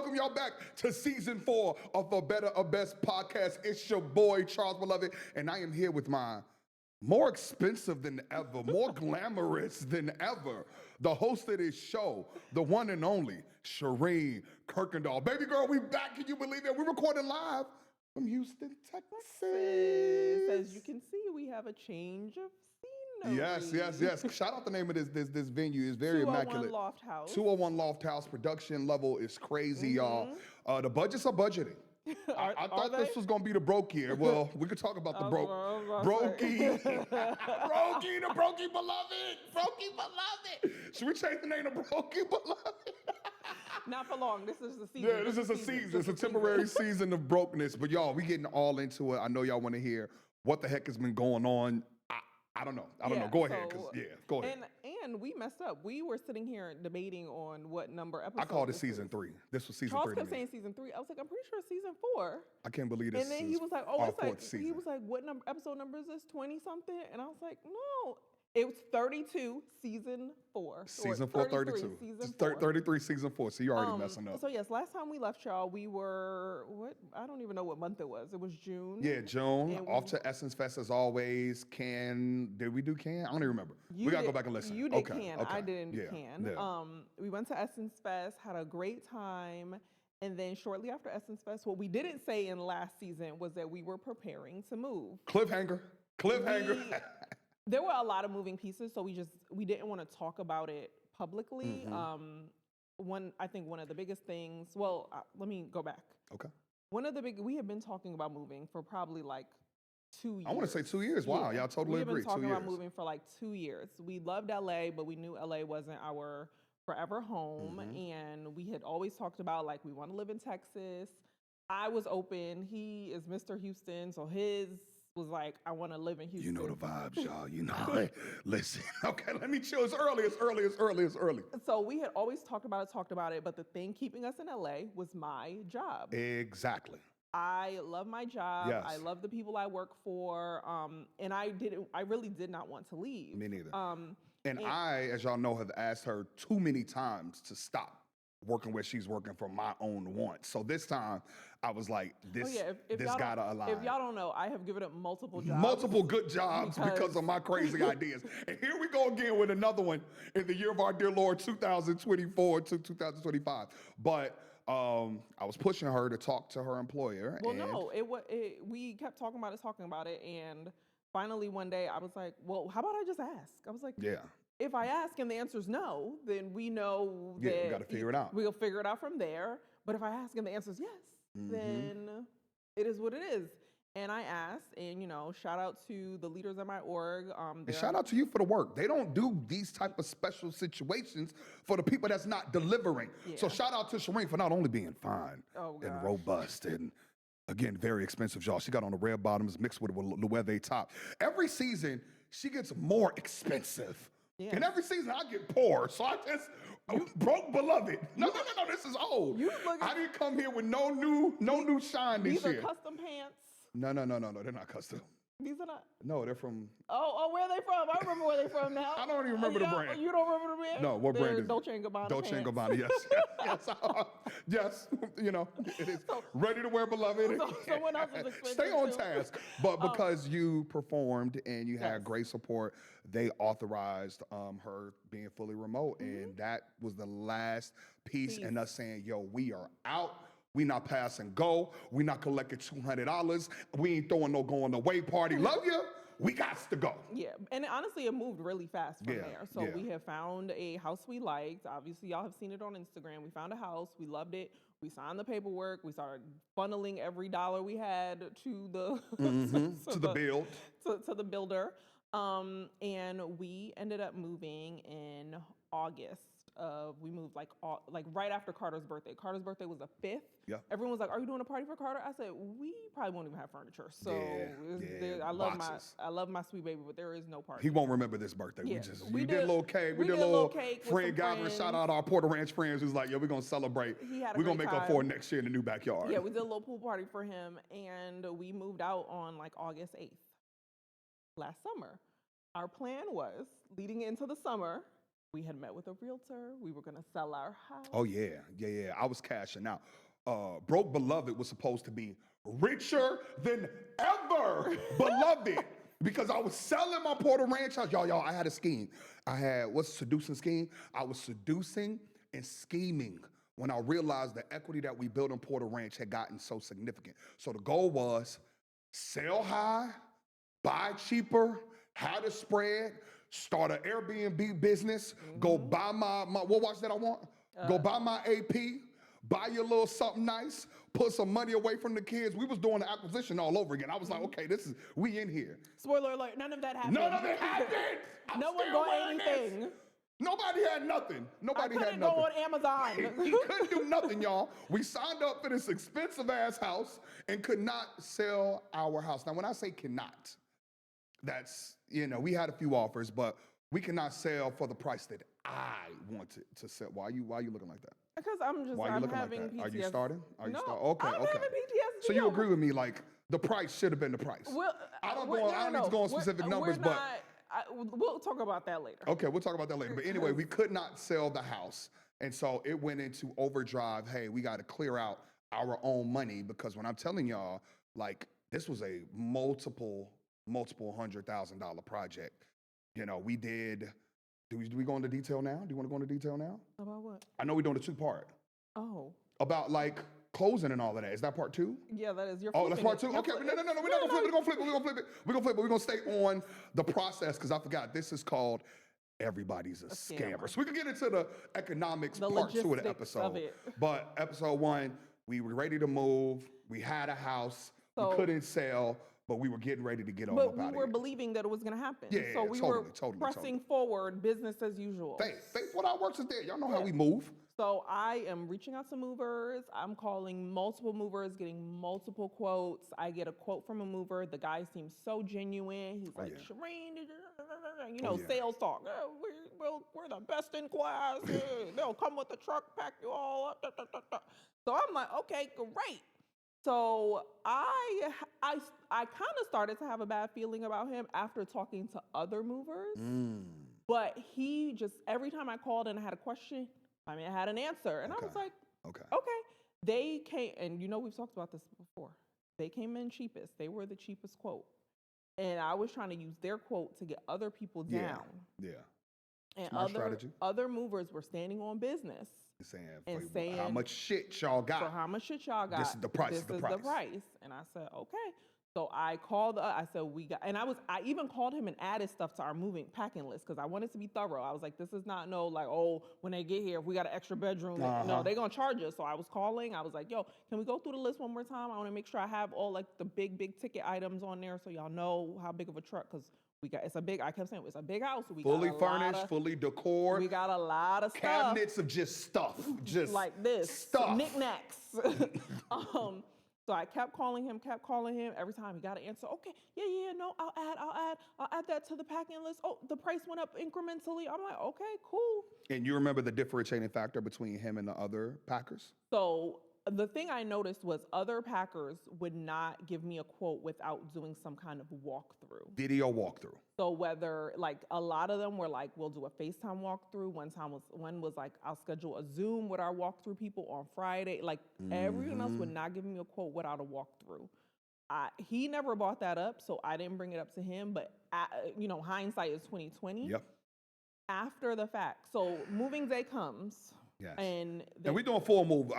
welcome y'all back to season 4 of the Better or Best podcast. It's your boy, Charles Beloved, and I am here with my more expensive than ever, more glamorous than ever, the host of this show, the one and only Shireen Kirkendall. Baby girl, we back. Can you believe it? We're recording live from Houston, Texas. As you can see, we have a change of scenery. Yes. Shout out the name of this venue. It's very 201 immaculate. Loft House. 201 Loft House. Production level is crazy, y'all. The budgets are budgeting. I thought this was gonna be the broke year. Well, we could talk about the broke, brokey, brokey, the brokey beloved. Should we change the name to brokey beloved? Not for long. This is the season. Yeah, this is a season. It's a temporary season of brokenness. But y'all, we getting all into it. I know y'all want to hear what the heck has been going on. I don't know. Go ahead. Go ahead. And we messed up. We were sitting here debating on what number episode. I called it season 3. This was season 3. Charles kept saying season 3. I was like, I'm pretty sure it's season 4. I can't believe this. And then he was like, he was like, what episode number is this? 20 something? And I was like, no. It was 32, season 4. Season 4, 32. Season 4. 33, season 4. So you're already messing up. So yes, last time we left y'all, we were, I don't even know what month it was. It was June. Yeah, June. Off to Essence Fest as always. Did we do Can? I don't even remember. We got to go back and listen. You did Can. Okay. I didn't do Can. Yeah. We went to Essence Fest, had a great time. And then shortly after Essence Fest, what we didn't say in last season was that we were preparing to move. Cliffhanger. There were a lot of moving pieces, so we didn't want to talk about it publicly. I think one of the biggest things, let me go back. Okay. We have been talking about moving for probably like 2 years. I want to say 2 years. Wow, y'all totally agree. We've been talking about moving for like 2 years. We loved LA, but we knew LA wasn't our forever home. And we had always talked about like, we want to live in Texas. I was open. He is Mr. Houston, so his was like, I want to live in Houston. You know the vibes, y'all. You know, listen. Okay, let me chill. It's early. So we had always talked about it, but the thing keeping us in LA was my job. Exactly. I love my job. Yes. I love the people I work for. And I really did not want to leave. Me neither. And I, as y'all know, have asked her too many times to stop working where she's working for my own wants. So this time I was like, this gotta align. If y'all don't know, I have given up multiple jobs. Multiple good jobs because of my crazy ideas. And here we go again with another one in the year of our dear Lord, 2024 to 2025. But I was pushing her to talk to her employer. Well, we kept talking about it. And finally one day I was like, well, how about I just ask? I was like, yeah. If I ask and the answer is no, then we know that we got to figure it out. We'll figure it out from there. But if I ask and the answer is yes, then it is what it is. And I asked, and shout out to the leaders at my org. And shout out to you for the work. They don't do these type of special situations for the people that's not delivering. Yeah. So shout out to Shireen for not only being fine and robust and, again, very expensive, y'all. She got on the red bottoms mixed with the leather top. Every season, she gets more expensive. Yeah. And every season I get poor, so I just broke beloved. No, this is old. I didn't come here with no new shine this year. These are custom pants. No, they're not custom. These are not. No, they're from. Oh, where are they from? I remember where they're from now. I don't even remember the brand. You don't remember the brand? No, what brand is it? Dolce & Gabbana. Dolce & Gabbana, yes. It is ready to wear, beloved. So someone else is expensive. Stay on task. But because you performed and you had great support, they authorized her being fully remote. And that was the last piece in us saying, yo, we are out. We not pass and go. We not collecting $200. We ain't throwing no going away party. Love you. We got to go. Yeah, and honestly, it moved really fast from there. So we have found a house we liked. Obviously, y'all have seen it on Instagram. We found a house. We loved it. We signed the paperwork. We started funneling every dollar we had to the to the build to the builder. And we ended up moving in August. We moved like right after Carter's birthday. Carter's birthday was the 5th. Yeah. Everyone was like, "Are you doing a party for Carter?" I said, "We probably won't even have furniture." So I love my sweet baby, but there is no party. He won't remember this birthday. Yeah. We did a little cake. We did a little cake. Fred Galvin, shout out our Porter Ranch friends who's like, "Yo, we're gonna celebrate. We're gonna make up for it next year in the new backyard." Yeah, we did a little pool party for him, and we moved out on like August 8th last summer. Our plan was leading into the summer We had met with a realtor. We were going to sell our house. Oh, yeah. I was cashing out. Broke Beloved was supposed to be richer than ever beloved because I was selling my Porter Ranch house. Y'all, I had a scheme. What's a seducing scheme? I was seducing and scheming when I realized the equity that we built in Porter Ranch had gotten so significant. So the goal was sell high, buy cheaper, have a spread, start an Airbnb business, go buy my what watch that I want? Go buy my AP, buy your little something nice, put some money away from the kids. We was doing the acquisition all over again. I was like, okay, we in here. Spoiler alert, none of that happened. None of it happened. No one bought anything. Nobody had nothing. Nobody had nothing. Go on Amazon. He couldn't do nothing, y'all. We signed up for this expensive ass house and could not sell our house. Now, when I say cannot, that's, we had a few offers, but we cannot sell for the price that I wanted to sell. Why are you looking like that? Because I'm having PTSD. Are you starting? Okay. Okay. Having PTSD. So you agree with me, like, the price should have been the price. Well, I don't need to go on specific numbers, but we'll talk about that later. Okay, we'll talk about that later. But anyway, we could not sell the house. And so it went into overdrive. Hey, we got to clear out our own money because when I'm telling y'all, like, this was a multiple $100,000 project. We did. Do we go into detail now? Do you want to go into detail now? About what? I know we're doing a 2-part. Oh. About like closing and all of that. Is that part 2? Yeah, that is. Oh, that's part 2? Okay, no. We're not going to flip it. We're going to flip it. We're going to stay on the process because I forgot. This is called Everybody's a Scammer. So we can get into the economics part 2 of the episode. Of it. But episode 1, we were ready to move. We had a house. We couldn't sell, but we were getting ready to get on up out of here. But we were believing that it was going to happen. Yeah, so we were pressing forward, business as usual. Faith, what our works is there. Y'all know how we move. So I am reaching out to movers. I'm calling multiple movers, getting multiple quotes. I get a quote from a mover. The guy seems so genuine. He's like, Shireen, sales talk. We're the best in class. They'll come with the truck, pack you all up. So I'm like, okay, great. So I kind of started to have a bad feeling about him after talking to other movers. But he just, every time I called and I had a question, I had an answer. And I was like, okay. They came, and we've talked about this before. They came in cheapest. They were the cheapest quote. And I was trying to use their quote to get other people down. Yeah. And other movers were standing on business. Saying how much shit y'all got. For how much shit y'all got. This is the price. This is the price. And I said, okay. So I called, I said, I even called him and added stuff to our packing list because I wanted to be thorough. I was like, this is not when they get here, if we got an extra bedroom, no, they're going to charge us. So I was calling. I was like, yo, can we go through the list one more time? I want to make sure I have all like the big ticket items on there so y'all know how big of a truck because I kept saying it's a big house. We fully furnished, fully decored. We got a lot of cabinets stuff. of just stuff. Just like this. Stuff. Knickknacks. So I kept calling him. Every time he got an answer. Okay, no, I'll add that to the packing list. Oh, the price went up incrementally. I'm like, okay, cool. And you remember the differentiating factor between him and the other packers? So the thing I noticed was other packers would not give me a quote without doing some kind of walkthrough. Video walkthrough. So whether like a lot of them were like, we'll do a FaceTime walkthrough. One was like, I'll schedule a Zoom with our walkthrough people on Friday. Like everyone else would not give me a quote without a walkthrough. He never brought that up, so I didn't bring it up to him. But hindsight is 20/20. Yep. After the fact, so moving day comes. Yes. And we're doing full move.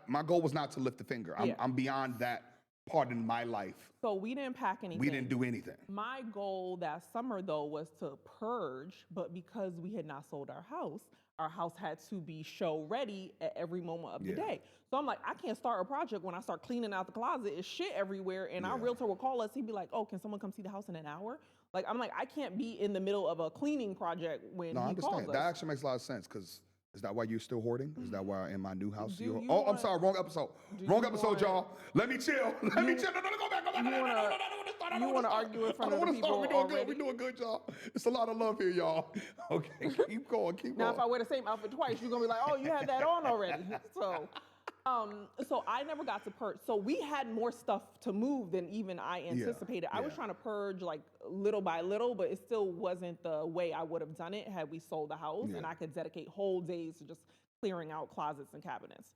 My goal was not to lift a finger. I'm beyond that part in my life. So we didn't pack anything. We didn't do anything. My goal that summer, though, was to purge. But because we had not sold our house had to be show ready at every moment of the day. So I'm like, I can't start a project when I start cleaning out the closet. It's shit everywhere. And our realtor would call us. He'd be like, oh, can someone come see the house in an hour? Like, I'm like, I can't be in the middle of a cleaning project when he calls us. No, I understand. That actually makes a lot of sense because is that why you're still hoarding? Is that why in my new house I'm sorry, wrong episode. Wrong episode, y'all. Let me chill. Let me chill. No, go back. You want to argue in front of the people We're doing good, y'all. It's a lot of love here, y'all. Okay, keep going. Now, if I wear the same outfit twice, you're going to be like, oh, you had that on already. So So I never got to purge. So we had more stuff to move than even I anticipated. I was trying to purge like little by little, but it still wasn't the way I would have done it had we sold the house and I could dedicate whole days to just clearing out closets and cabinets.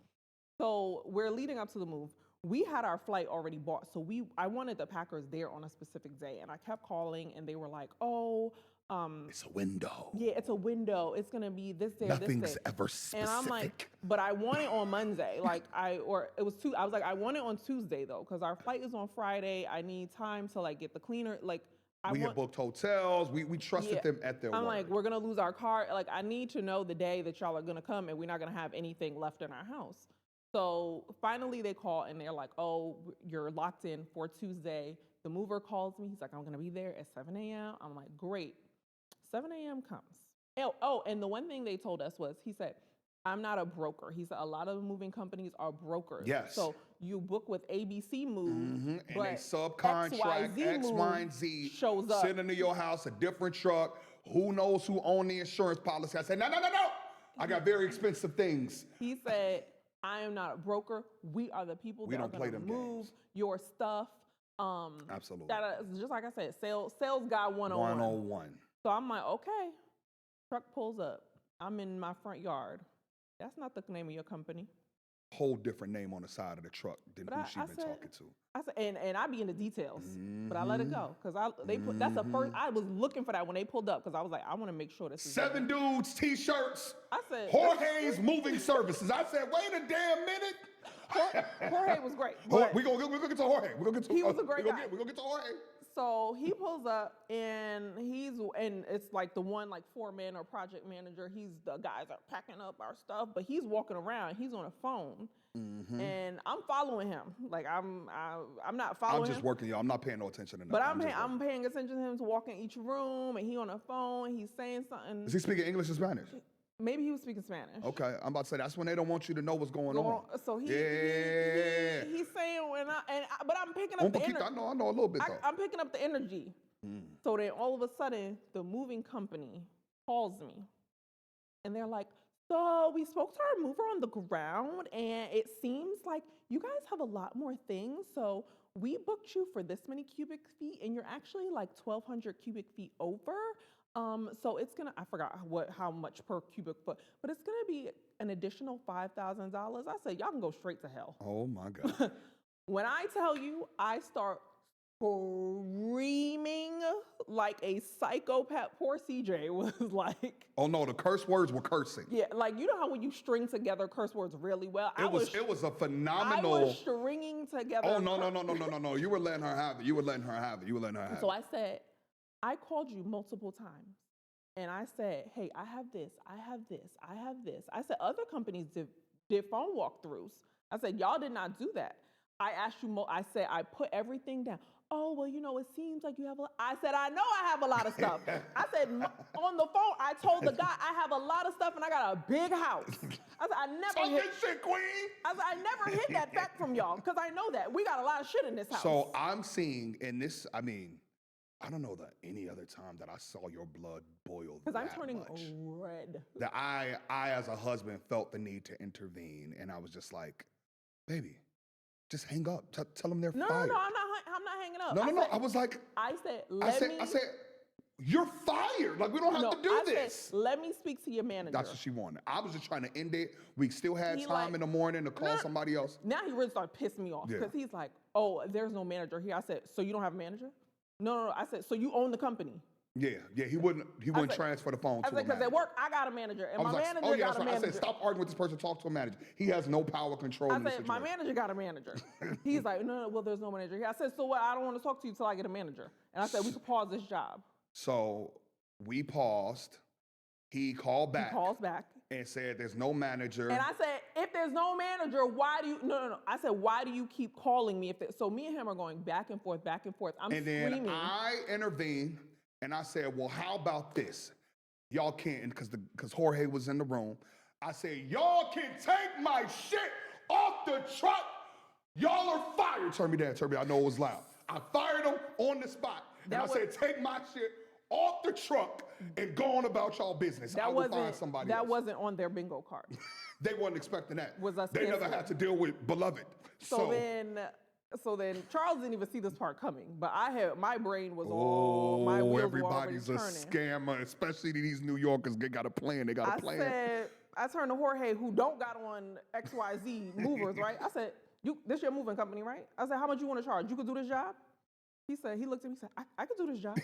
So we're leading up to the move. We had our flight already bought. So I wanted the packers there on a specific day. And I kept calling and they were like, it's a window. Yeah, it's a window. It's gonna be this day. Nothing's this day. ever specific. And I'm like, but I want it on Monday. I was like, I want it on Tuesday though, because our flight is on Friday. I need time to like get the cleaner. Like we had booked hotels. We trusted them at their word. I'm like, we're gonna lose our car. Like I need to know the day that y'all are gonna come, and we're not gonna have anything left in our house. So finally they call and they're like, oh, you're locked in for Tuesday. The mover calls me. He's like, I'm gonna be there at 7 a.m. I'm like, great. 7 a.m. comes. Oh, and the one thing they told us was, he said, I'm not a broker. He said, a lot of moving companies are brokers. Yes. So you book with ABC Move, and but they subcontract X, Y, and Z, shows up. send into your house a different truck. Who knows who owned the insurance policy? I said, no. I got very expensive things. He said, I am not a broker. We are the people that are going to move your stuff. Absolutely. Just like I said, sales guy 101. 101. So I'm like, okay. Truck pulls up. I'm in my front yard. That's not the name of your company. Whole different name on the side of the truck than who she been talking to. I said, and I be in the details, but I let it go because that's the first. I was looking for that when they pulled up because I was like, I want to make sure this is 7 dudes, t-shirts. I said Jorge's Moving Services. I said, wait a damn minute. Jorge was great. We gonna get to Jorge. He was a great guy. We're gonna get to Jorge. So he pulls up and it's like the one like foreman or project manager. The guys are packing up our stuff, but he's walking around. He's on a phone, and I'm following him. Like I'm not following. I'm just working, y'all. I'm not paying no attention to nothing. But I'm paying attention to him to walk in each room, and he on a phone. He's saying something. Is he speaking English or Spanish? Maybe he was speaking Spanish. Okay, I'm about to say that's when they don't want you to know what's going on. So he's saying but I'm picking up the energy. I know a little bit though. I'm picking up the energy. So then all of a sudden, the moving company calls me, and they're like, "So we spoke to our mover on the ground, and it seems like you guys have a lot more things. So we booked you for this many cubic feet, and you're actually like 1,200 cubic feet over." So it's gonna, I forgot how much per cubic foot, but it's gonna be an additional $5,000. I said, y'all can go straight to hell. Oh my God. When I tell you, I start screaming like a psychopath. Poor CJ was like, oh no, the curse words were cursing. Yeah, like you know how when you string together curse words really well? It was a phenomenal. I was stringing together. Oh no. You were letting her have it. So I said, I called you multiple times and I said, hey, I have this. I said, other companies did phone walkthroughs. I said, y'all did not do that. I asked you, I said, I put everything down. Oh, well, it seems like you have I said, I know I have a lot of stuff. I said, on the phone, I told the guy I have a lot of stuff and I got a big house. I said, I never hid that fact from y'all because I know that. We got a lot of shit in this house. So I'm seeing in this, I don't know that any other time that I saw your blood boil because I'm turning red. That I as a husband felt the need to intervene, and I was just like, baby, just hang up. Tell them they're fired. No, I'm not hanging up. No. I was like, I said, I said, you're fired. Like we don't have to do this. Said, let me speak to your manager. That's what she wanted. I was just trying to end it. We still had time in the morning to call somebody else. Now he really started pissing me off because he's like, oh, there's no manager here. I said, so you don't have a manager? No. I said, so you own the company? Yeah. He wouldn't transfer the phone to a manager. Because at work, I got a manager, and my manager got a manager. I said, stop arguing with this person, talk to a manager. He has no power control in this situation. My manager got a manager. He's like, no, well, there's no manager here. I said, so what? I don't want to talk to you until I get a manager. And I said, we could pause this job. So we paused. He called back. He calls back. And said, there's no manager. And I said, if there's no manager, why do you, no. I said, why do you keep calling me? So me and him are going back and forth. I'm screaming. Then I intervened and I said, well, how about this? Y'all can't, because Jorge was in the room. I said, y'all can take my shit off the truck. Y'all are fired. Turn me down. I know it was loud. I fired him on the spot. And I said, take my shit off the truck and go on about y'all business. I will find somebody else. That wasn't on their bingo card. They weren't expecting that. Was us they never had to deal with beloved. So then Charles didn't even see this part coming, but my brain was my wheels everybody's were a turning. scammer, especially these New Yorkers. They got a plan. They got a plan. I turned to Jorge, who don't got on XYZ movers, right? I said, this your moving company, right? I said, how much you want to charge? You could do this job? He looked at me, he said, I could do this job.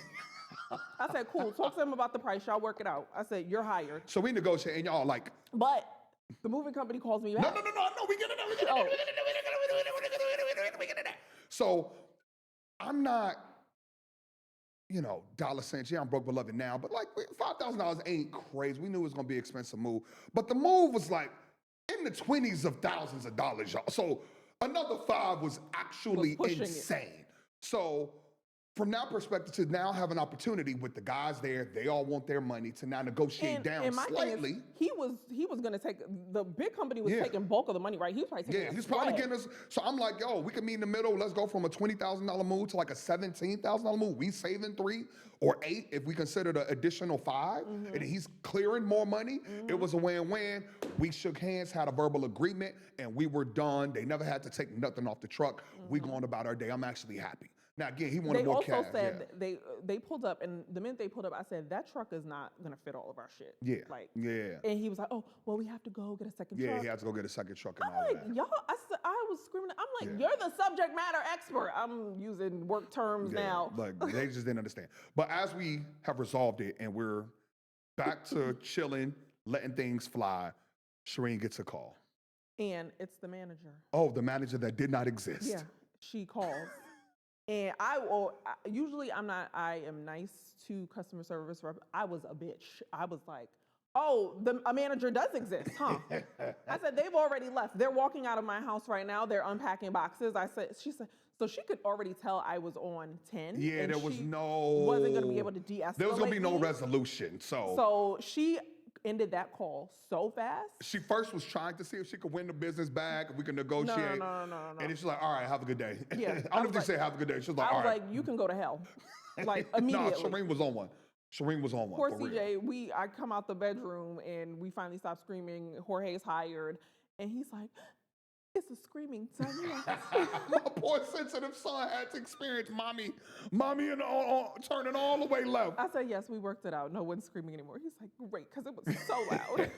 I said, cool, talk to him about the price, y'all work it out. I said, you're hired. So we negotiate, and y'all like. But the moving company calls me back. No, we get it. So I'm not, dollar cents. Yeah, I'm broke beloved now, but like $5,000 ain't crazy. We knew it was gonna be an expensive move, but the move was like in the 20s of thousands of dollars, y'all. So another 5 was actually insane. So from that perspective, to now have an opportunity with the guys there, they all want their money, to now negotiate down slightly. He was going to take, the big company was taking bulk of the money, right? He was probably taking he's probably getting us. So I'm like, yo, we can meet in the middle. Let's go from a $20,000 move to like a $17,000 move. We saving 3 or 8 if we consider the additional 5, and he's clearing more money. It was a win-win. We shook hands, had a verbal agreement, and we were done. They never had to take nothing off the truck. We going about our day. I'm actually happy. Now, again, he wanted more cash. They also said they pulled up, and the minute they pulled up, I said, that truck is not going to fit all of our shit. And he was like, oh, well, we have to go get a second truck. Yeah, he had to go get a second truck and I'm all like, that. Y'all, I was screaming. I'm like, you're the subject matter expert. I'm using work terms now. Like, they just didn't understand. But as we have resolved it and we're back to chilling, letting things fly, Shireen gets a call. And it's the manager. Oh, the manager that did not exist. Yeah, she calls. And usually I am nice to customer service rep. I was a bitch. I was like, oh, a manager does exist, huh? I said, they've already left. They're walking out of my house right now. They're unpacking boxes. She said, so she could already tell I was on 10. Yeah, there was wasn't going to be able to de-escalate. There was going to be no resolution. So she ended that call so fast. She first was trying to see if she could win the business back, if we could negotiate. No. And she's like, all right, have a good day. Yeah, I don't know if they say have a good day. She was like, all right. I was like, you can go to hell. Like, immediately. No, Shireen was on one. Poor CJ, I come out the bedroom and we finally stop screaming. Jorge's hired. And he's like, it's a screaming son. My poor sensitive son had to experience mommy and turning all the way left. I said, yes, we worked it out. No one's screaming anymore. He's like, great, because it was so loud.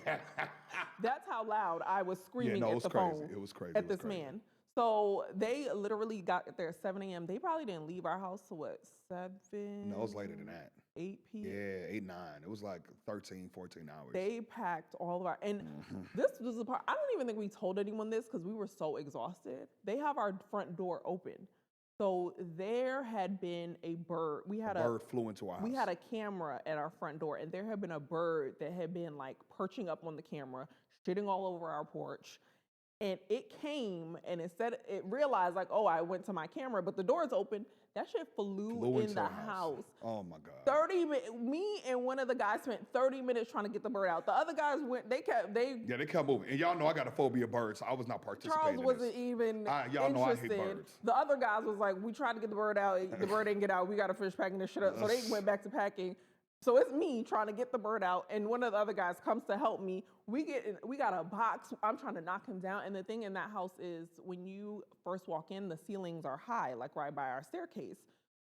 That's how loud I was screaming at the phone. It was crazy. At this man. So they literally got there at 7 a.m. They probably didn't leave our house till what, 7? No, it was later than that. 8 p.m.? Yeah, 8, 9. It was like 13, 14 hours. They packed all of our, and this was the part, I don't even think we told anyone this because we were so exhausted. They have our front door open. So there had been a bird. A bird flew into our house. We had a camera at our front door, and there had been a bird that had been like perching up on the camera, shitting all over our porch. And it came, and it realized like, oh, I went to my camera, but the door's open. That shit flew in the house. Oh my God. 30 minutes. Me and one of the guys spent 30 minutes trying to get the bird out. The other guys they kept moving. And y'all know I got a phobia of birds, so I was not participating. Charles wasn't even y'all know I hate interested. birds. The other guys was like, we tried to get the bird out. The bird didn't get out. We got to finish packing this shit up. So they went back to packing. So it's me trying to get the bird out, and one of the other guys comes to help me. We got a box. I'm trying to knock him down. And the thing in that house is when you first walk in, the ceilings are high, like right by our staircase.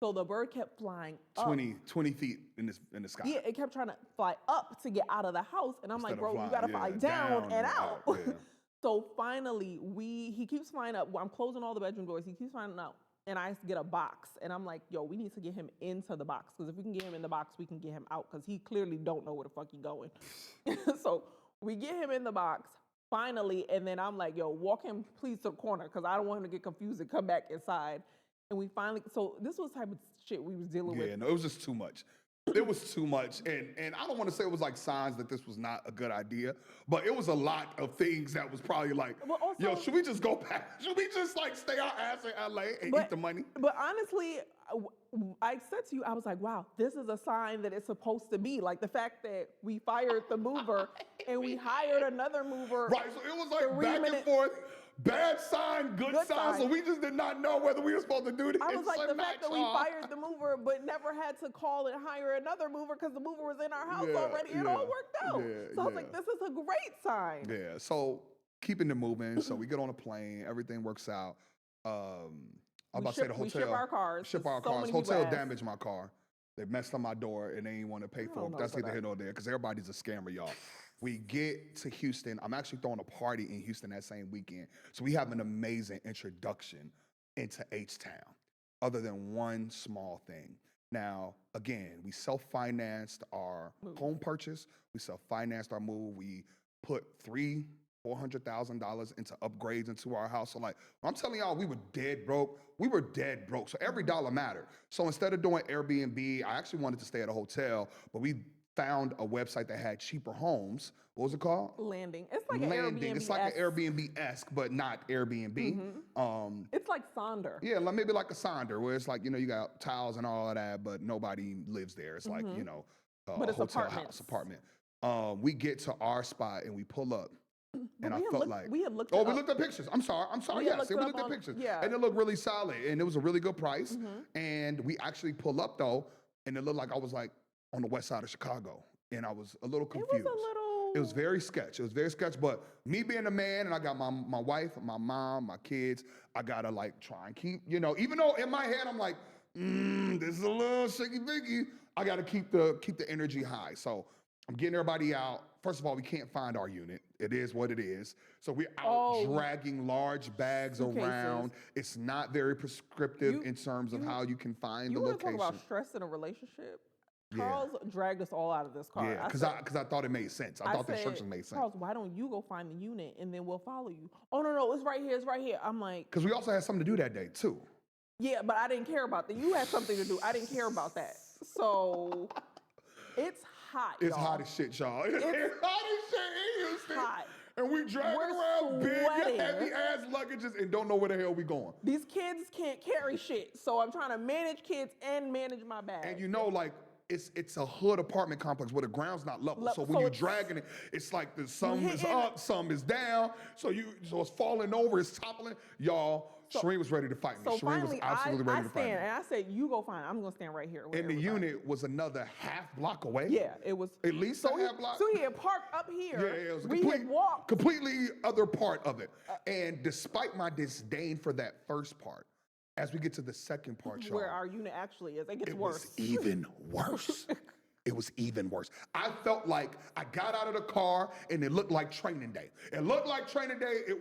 So the bird kept flying up. 20 feet in the sky. Yeah, it kept trying to fly up to get out of the house. And I'm like, bro, you got to fly down and out. Yeah. So finally, he keeps flying up. I'm closing all the bedroom doors. He keeps flying up. And I get a box. And I'm like, yo, we need to get him into the box. Because if we can get him in the box, we can get him out. Because he clearly don't know where the fuck he going. So we get him in the box, finally. And then I'm like, yo, walk him, please, to the corner. Because I don't want him to get confused and come back inside. And we finally, so this was the type of shit we was dealing with. Yeah, no, it was just too much. It was too much. And I don't want to say it was like signs that this was not a good idea, but it was a lot of things that was probably like, yo, should we just go back? Should we just like stay our ass in LA and eat the money? But honestly, I said to you, I was like, wow, this is a sign that it's supposed to be. Like the fact that we fired the mover and we hired another mover. Right, so it was like back and forth. bad sign, good sign. So we just did not know whether we were supposed to do this. I was like, the fact that we fired the mover, but never had to call and hire another mover because the mover was in our house already. It all worked out. So I was like, this is a great sign. Yeah. So keeping it moving. So we get on a plane. Everything works out. I'm about to say the hotel. We ship our cars. Hotel damaged my car. They messed up my door and they ain't want to pay for it. That's neither here nor there because everybody's a scammer, y'all. We get to Houston. I'm actually throwing a party in Houston that same weekend. So we have an amazing introduction into H-Town, other than one small thing. Now, again, we self-financed our home purchase. We self-financed our move. We put $400,000 into upgrades into our house. So like, I'm telling y'all, we were dead broke. So every dollar mattered. So instead of doing Airbnb, I actually wanted to stay at a hotel, but we found a website that had cheaper homes. What was it called? Landing. It's like an Airbnb. It's like an Airbnb-esque, but not Airbnb. It's like Sonder. Yeah, maybe like a Sonder, where it's like, you got tiles and all of that, but nobody lives there. It's like, but it's hotel house, apartment. We get to our spot and we pull up. And I felt like we had looked. We looked at pictures. I'm sorry. Yes, we looked at pictures. Yeah, and it looked really solid, and it was a really good price. And we actually pull up though, and it looked like I was like on the west side of Chicago, and I was a little confused. It was very sketch. But me being a man, and I got my wife, my mom, my kids, I gotta like try and keep, even though in my head I'm like, this is a little shaky-biggy, I gotta keep the energy high. So I'm getting everybody out. First of all, we can't find our unit. It is what it is. So we're out dragging large bags around. It's not very prescriptive in terms of how you can find the location. You want to talk about stress in a relationship? Charles dragged us all out of this car. Yeah, because I thought it made sense. I thought the instructions made sense. Charles, why don't you go find the unit and then we'll follow you? Oh, no, it's right here. I'm like... Because we also had something to do that day, too. Yeah, but I didn't care about that. You had something to do. I didn't care about that. So, it's hot, It's hot as shit, y'all. It's hot as shit in Houston. Hot. And we dragging around big, heavy-ass luggages and don't know where the hell we going. These kids can't carry shit. So, I'm trying to manage kids and manage my bag. And like... It's a hood apartment complex where the ground's not level. So when you're dragging it, it's like some is up, some is down. So it's falling over, it's toppling. Y'all, Shireen was ready to fight me. So Shireen was absolutely ready to fight me. And I said, you go find. I'm gonna stand right here. And the unit was another half block away. Yeah, it was at least a half block. So he had parked up here. Yeah, it was a completely other part of it. And despite my disdain for that first part, as we get to the second part, y'all, where our unit actually is, it gets worse. It was even worse. It was even worse. I felt like I got out of the car and it looked like training day. It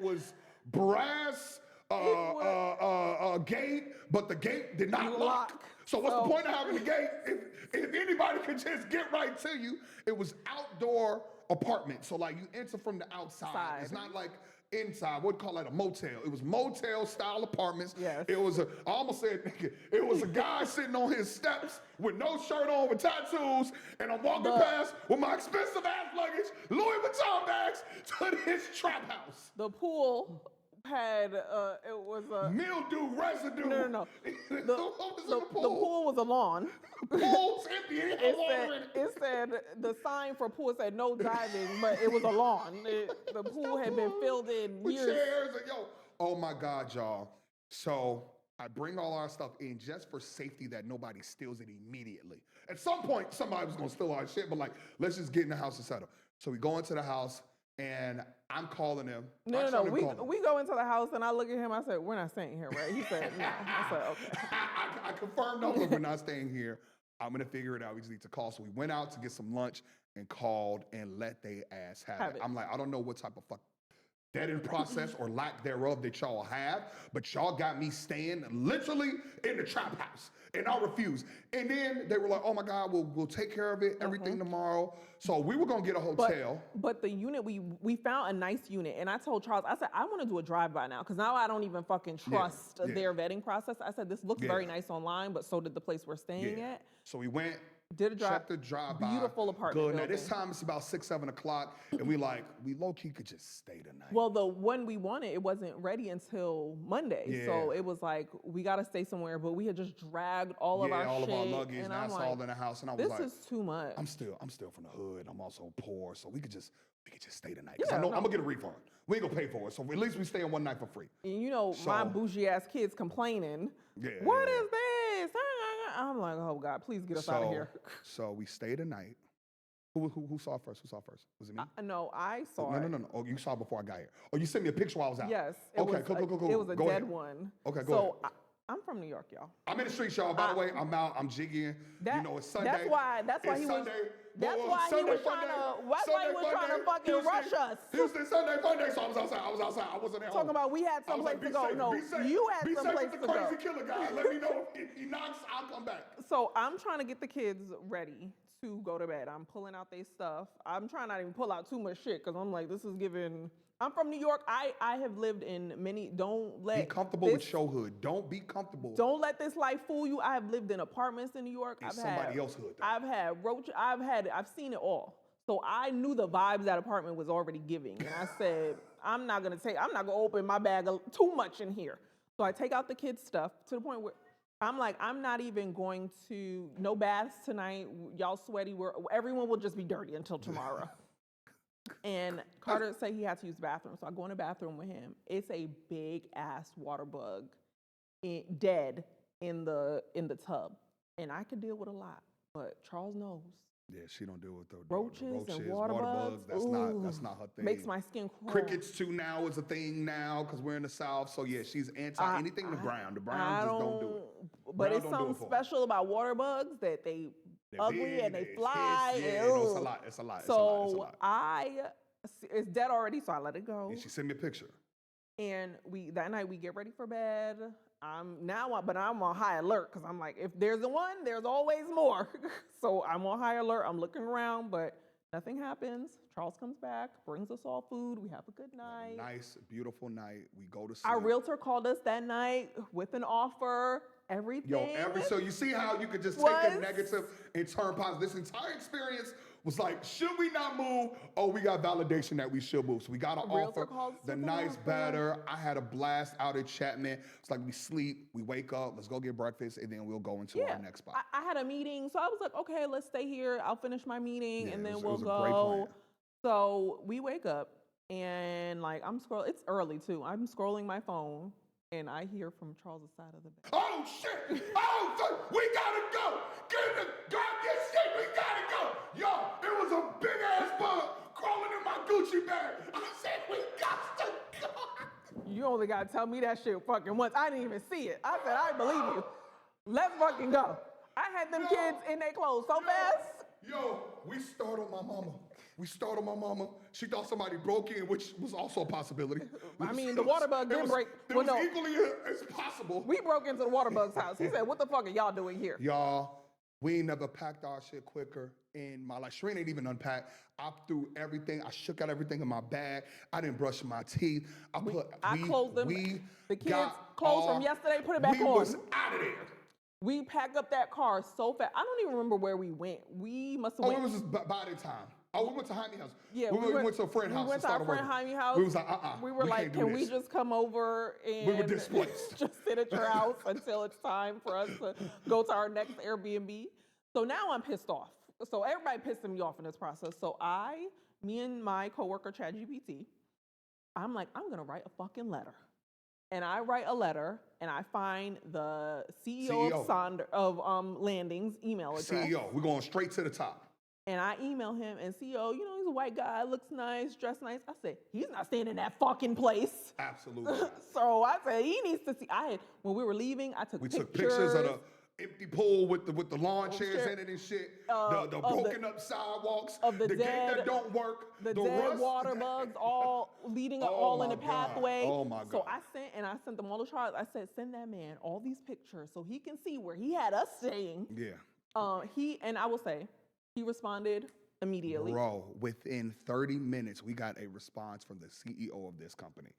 was brass gate, but the gate did not lock. So what's the point of having the gate if anybody could just get right to you? It was outdoor apartment. So like you enter from the outside. It's not like inside, we'd call that a motel. It was motel style apartments. Yes. I almost said, it was a guy sitting on his steps with no shirt on, with tattoos, and I'm walking past with my expensive ass luggage, Louis Vuitton bags, to this trap house. The pool had, it was a... mildew residue. No. The pool was a lawn. The pool's empty. It said, the sign for pool said no diving, but it was a lawn. The pool had been filled in with years. Chairs and oh my God, y'all. So I bring all our stuff in just for safety that nobody steals it immediately. At some point, somebody was gonna steal our shit, but like, let's just get in the house and settle. So we go into the house and I'm calling him. No. We go into the house and I look at him. I said, "We're not staying here, right?" He said, "No." I said, "Okay." I confirmed, no, we're not staying here. I'm gonna figure it out. We just need to call. So we went out to get some lunch and called and let they ass have it. I'm like, I don't know what type of vetting process or lack thereof that y'all have, but y'all got me staying literally in the trap house, and I refused. And then they were like, "Oh my God, we'll take care of it, everything tomorrow." So we were gonna get a hotel. But the unit, we found a nice unit, and I told Charles, I said, I want to do a drive-by now, because now I don't even fucking trust their vetting process. I said, this looks very nice online, but so did the place we're staying at. So we went. Did a drive. Checked the drive-by. Beautiful apartment Good. Now, this building. time it's about 6, 7 o'clock, and we low-key could just stay tonight. Well, the one we wanted, it wasn't ready until Monday. So it was like, we got to stay somewhere. But we had just dragged all of our shit. All of our luggage. And Now it's all in the house. And I was this like, is too much. I'm still from the hood. I'm also poor. So we could just stay tonight. Because I know I'm going to get a refund. We ain't going to pay for it. So at least we stay in one night for free. And my bougie-ass kids complaining. What is this? I'm like, oh, God, please get us out of here. So we stayed the night. Who saw it first? Was it me? No, I saw it. No. Oh, you saw it before I got here. Oh, you sent me a picture while I was out. Yes. Okay, cool. It was a go dead ahead. one. Okay, go ahead. I'm from New York, y'all. I'm in the streets, y'all. By the way, I'm out. I'm jigging. It's Sunday. That's why he was. That's why he was trying to fucking rush us. Houston, Sunday, Monday. So I was outside. I wasn't at home. Talking about we had someplace to go. No, you had someplace to go. Be safe with the crazy killer guy. Let me know if he knocks. I'll come back. So I'm trying to get the kids ready to go to bed. I'm pulling out their stuff. I'm trying not to even pull out too much shit because I'm like, this is giving. I'm from New York. I have lived in many. Be comfortable with your hood. Don't be comfortable. Don't let this life fool you. I have lived in apartments in New York. It's somebody else's hood. I've had roach. I've seen it all. So I knew the vibes that apartment was already giving, and I said, I'm not gonna open my bag too much in here. So I take out the kids' stuff to the point where I'm like, I'm not even going to. No baths tonight. Y'all sweaty. Everyone will just be dirty until tomorrow. And Carter said he had to use the bathroom, so I go in the bathroom with him. It's a big ass water bug, dead in the tub, and I could deal with a lot, but Charles knows. Yeah, she don't deal with the roaches and water bugs. That's not her thing. Makes my skin crawl. Crickets too now is a thing now because we're in the South. So yeah, she's anti anything the brown. The brown just don't do it. But it's something special about water bugs that they're ugly big, and they fly. It's a lot. It's a lot. So it's dead already. So I let it go. And she sent me a picture. And that night we get ready for bed. I'm on high alert because I'm like, if there's one, there's always more. So I'm on high alert. I'm looking around, but nothing happens. Charles comes back, brings us all food. We have a good night. Nice, beautiful night. We go to sleep. Our realtor called us that night with an offer. Everything. So you see how you could just take a negative and turn positive. This entire experience was like, should we not move? Oh, we got validation that we should move. So we got an offer. The night's better. I had a blast out at Chapman. It's like we sleep, we wake up, let's go get breakfast, and then we'll go into our next spot. I had a meeting, so I was like, okay, let's stay here. I'll finish my meeting, and then we'll go. A great plan. So we wake up, and I'm scrolling. It's early, too. I'm scrolling my phone, and I hear from Charles' side of the bed. Oh, shit! Oh, fuck! We gotta go! Grab your shit! We gotta go! Yo, it was a big-ass bug crawling in my Gucci bag. I said, we got to go! You only gotta tell me that shit fucking once. I didn't even see it. I said, I believe you. Let's fucking go. I had them kids in their clothes so fast. Yo, we startled my mama. She thought somebody broke in, which was also a possibility. I mean, the water bug didn't break. It was equally as possible. We broke into the water bug's house. He said, what the fuck are y'all doing here? Y'all, we ain't never packed our shit quicker in my life. Shireen ain't even unpacked. I threw everything. I shook out everything in my bag. I didn't brush my teeth. I closed them. The kids' clothes from yesterday, put it back on. We was out of there. We packed up that car so fast. I don't even remember where we went. We must have went. It was just by the time. Oh, we went to Jaime's house. Yeah, we went to a friend's house. We went to our friend Jaime's house. We was like, We were like, can we just come over and we were displaced. just sit at your house until it's time for us to go to our next Airbnb? So now I'm pissed off. So everybody pissing me off in this process. So me and my coworker, ChatGPT, I'm like, I'm going to write a fucking letter. And I write a letter, and I find the CEO. of Landing's email address. CEO. We're going straight to the top. And I email him, and CEO, he's a white guy, looks nice, dressed nice. I said, he's not staying in that fucking place. Absolutely. So I said, he needs to see. When we were leaving, we took pictures of the empty pool with the lawn chairs in it and shit. The broken up sidewalks. Of the gate that don't work. The dead water bugs all leading up all in the pathway. Oh my God. So I sent them all the charts. I said, send that man all these pictures so he can see where he had us staying. Yeah. He responded immediately. Bro, within 30 minutes, we got a response from the CEO of this company.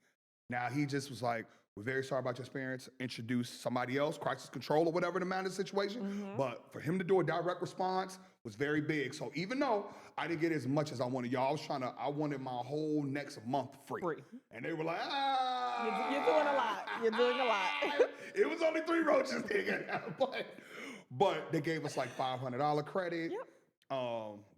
Now he just was like, we're very sorry about your experience. Introduce somebody else, crisis control or whatever the man of the situation. But for him to do a direct response was very big. So even though I didn't get as much as I wanted, y'all, I wanted my whole next month free. And they were like, You're doing a lot. You're doing a lot. It was only 3 roaches, nigga. But they gave us like $500 credit.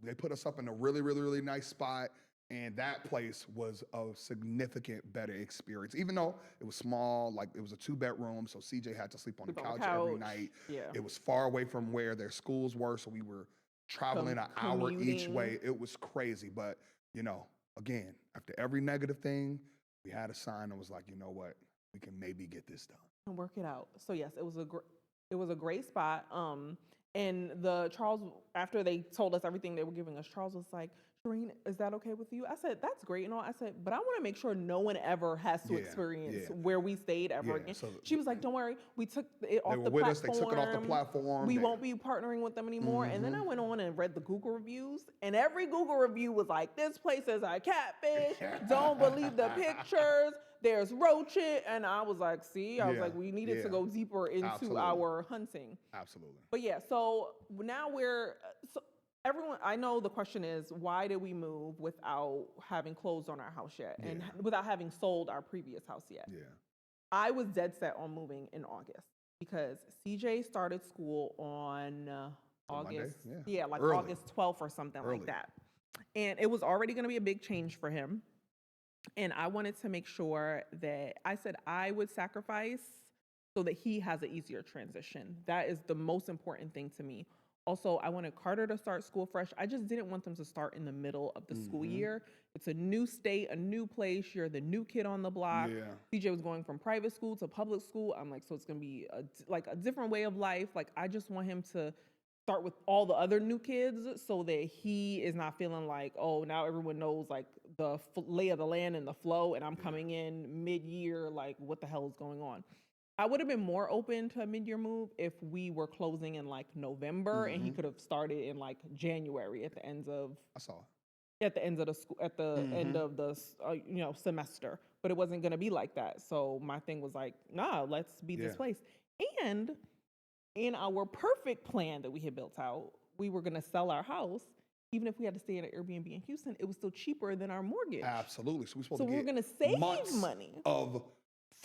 They put us up in a really, really, really nice spot. And that place was a significant better experience. Even though it was small, like it was a 2-bedroom, so CJ had to sleep on the couch every night. It was far away from where their schools were, so we were traveling an hour each way. It was crazy. But, you know, again, after every negative thing, we had a sign that was like, you know what, we can maybe get this done. And work it out. So yes, it was a great spot. And Charles, after they told us everything they were giving us, Charles was like, Shireen, is that okay with you? I said, that's great and all. I said, but I want to make sure no one ever has to experience where we stayed ever again. So she was like, don't worry, we took it off the platform. They took it off the platform. We won't be partnering with them anymore. And then I went on and read the Google reviews, and every Google review was like, this place is a catfish. Don't believe the pictures. There's roaches. And I was like, see, I was like, we needed to go deeper into our hunting. Absolutely. But yeah, so now everyone, I know the question is, why did we move without having closed on our house yet and without having sold our previous house yet? I was dead set on moving in August because CJ started school on August, like early. August 12th or something like that. And it was already going to be a big change for him. And I wanted to make sure that I said I would sacrifice so that he has an easier transition. That is the most important thing to me. Also, I wanted Carter to start school fresh. I just didn't want them to start in the middle of the school year. It's a new state, a new place. You're the new kid on the block. CJ was going from private school to public school. I'm like, so it's going to be a different way of life. Like, I just want him to start with all the other new kids so that he is not feeling like, oh, now everyone knows like the lay of the land and the flow, and I'm coming in mid-year, like what the hell is going on? I would have been more open to a mid-year move if we were closing in like November and he could have started in like January at the end of at the end of the school end of the semester. But it wasn't going to be like that. So my thing was like, nah, let's be displaced. And in our perfect plan that we had built out, we were going to sell our house. Even if we had to stay at an Airbnb in Houston, it was still cheaper than our mortgage. Absolutely. So we're going to save money of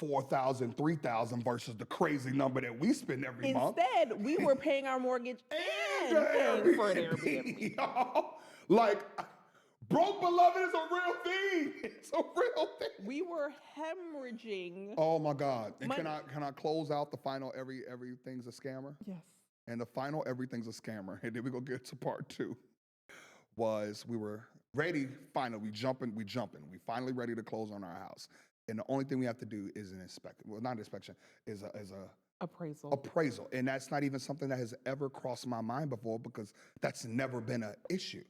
$4,000, $3,000 versus the crazy number that we spend every month. Instead, we were paying our mortgage and paying for an Airbnb. Like, broke beloved is a real thing. It's a real thing. We were hemorrhaging. Oh my God! And can I close out the final everything's a scammer? Yes. And the final everything's a scammer, and then we go get to part 2. Was we were ready? Finally, we jumping. We finally ready to close on our house. And the only thing we have to do is an inspection. Well, not an inspection, is a appraisal. And that's not even something that has ever crossed my mind before because that's never been an issue.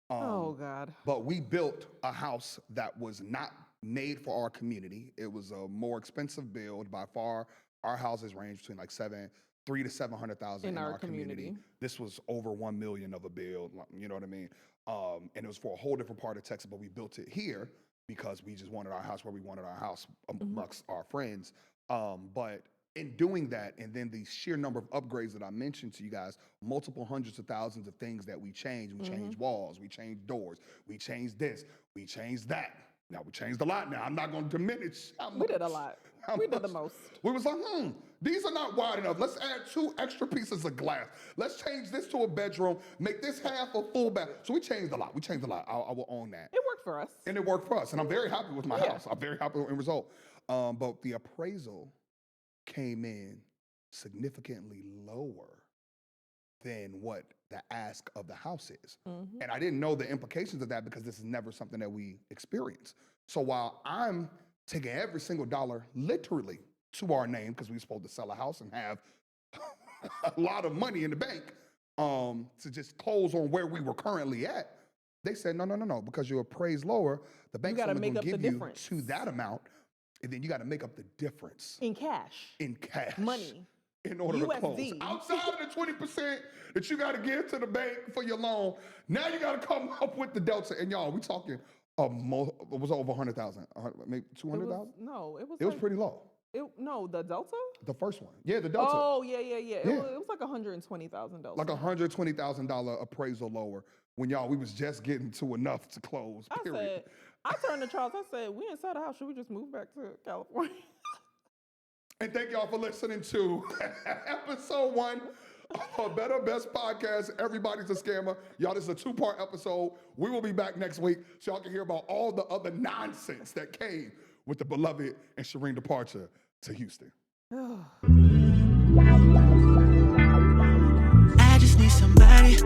Oh, God. But we built a house that was not made for our community. It was a more expensive build by far. Our houses range between like $300,000 to $700,000 in our community. This was over $1 million of a build. You know what I mean? And it was for a whole different part of Texas, but we built it here because we just wanted our house where we wanted our house amongst our friends. But in doing that, and then the sheer number of upgrades that I mentioned to you guys, multiple hundreds of thousands of things that we changed. We changed walls, we changed doors, we changed this, we changed that. Now we changed a lot now. I'm not going to diminish how much. We did a lot. We did the most. We was like, these are not wide enough. Let's add 2 extra pieces of glass. Let's change this to a bedroom, make this half a full bath. So we changed a lot. I will own that. It worked for us. And it worked for us. And I'm very happy with my house. I'm very happy with the result. But the appraisal came in significantly lower than what the ask of the house is. And I didn't know the implications of that because this is never something that we experience. So while I'm taking every single dollar literally to our name, because we're supposed to sell a house and have a lot of money in the bank to just close on where we were currently at, they said, no, because you're appraised lower, the bank's only going to give you to that amount, and then you got to make up the difference. In cash. Money. In order to close. Outside of the 20% that you got to give to the bank for your loan, now you got to come up with the delta. And y'all, we talking It was over 100,000, maybe 200,000. No, it was. It was pretty low. No, the Delta. The first one, yeah, the Delta. Oh yeah. It was like $120,000. Like $120,000 appraisal lower. When we was just getting to enough to close. Period. I turned to Charles. I said, "We inside the house. Should we just move back to California?" And thank y'all for listening to episode 1 of Better Best Podcast. Everybody's a scammer. Y'all, this is a 2-part episode. We will be back next week so y'all can hear about all the other nonsense that came with the beloved and Shireen departure to Houston. I just need somebody